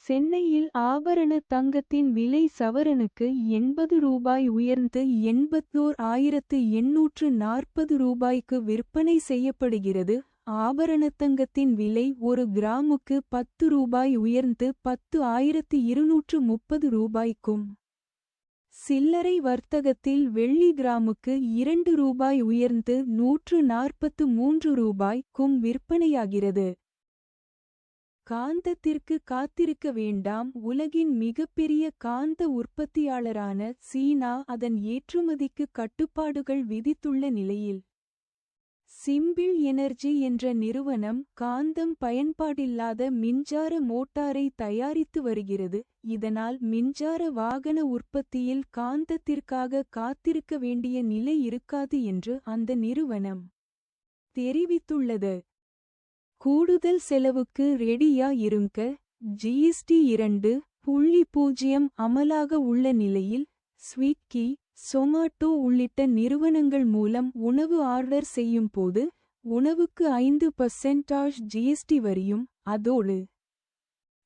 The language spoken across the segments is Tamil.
சென்னையில் ஆபரண தங்கத்தின் விலை சவரனுக்கு ரூபாய் 80 உயர்ந்து 81,840 ரூபாய்க்கு விற்பனை செய்யப்படுகிறது. ஆபரணத்தங்கத்தின் விலை ஒரு கிராமுக்கு 10 ரூபாய் உயர்ந்து 10,230 ரூபாய்க்கும். சில்லறை வர்த்தகத்தில் வெள்ளி கிராமுக்கு 2 ரூபாய் உயர்ந்து 143 ரூபாய்க்கும் விற்பனையாகிறது. காந்தத்திற்கு காத்திருக்க வேண்டாம். உலகின் மிகப்பெரிய காந்த உற்பத்தியாளரான சீனா அதன் ஏற்றுமதிக்கு கட்டுப்பாடுகள் விதித்துள்ள நிலையில், சிம்பிள் எனர்ஜி என்ற நிறுவனம் காந்தம் பயன்பாடில்லாத மின்சார மோட்டாரை தயாரித்து வருகிறது. இதனால் மின்சார வாகன உற்பத்தியில் காந்தத்திற்காக காத்திருக்க வேண்டிய நிலை இருக்காது என்று அந்த நிறுவனம் தெரிவித்துள்ளது. கூடுதல் செலவுக்கு ரெடியா இருங்க. ஜிஎஸ்டி 2.0 அமலாக உள்ள நிலையில், ஸ்விக்கி, சொமாட்டோ உள்ளிட்ட நிறுவனங்கள் மூலம் உணவு ஆர்டர் செய்யும் போது உணவுக்கு 5% ஜிஎஸ்டி வரியும், அதோடு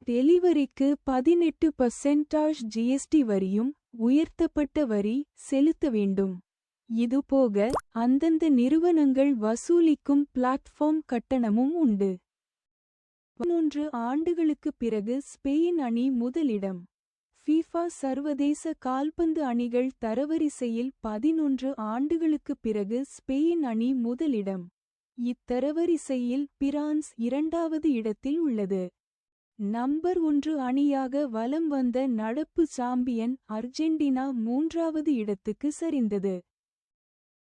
டெலிவரிக்கு 18% ஜிஎஸ்டி வரியும், உயர்த்தப்பட்ட வரி செலுத்த வேண்டும். இதுபோக அந்தந்த நிறுவனங்கள் வசூலிக்கும் பிளாட்ஃபார்ம் கட்டணமும் உண்டு. 11 ஆண்டுகளுக்குப் பிறகு ஸ்பெயின் அணி முதலிடம். ஃபிஃபா சர்வதேச கால்பந்து அணிகள் தரவரிசையில் 11 ஆண்டுகளுக்குப் பிறகு ஸ்பெயின் அணி முதலிடம். இத்தரவரிசையில் பிரான்ஸ் 2வது இடத்தில் உள்ளது. நம்பர் 1 அணியாக வலம் வந்த நடப்பு சாம்பியன் அர்ஜென்டினா 3வது இடத்துக்கு சரிந்தது.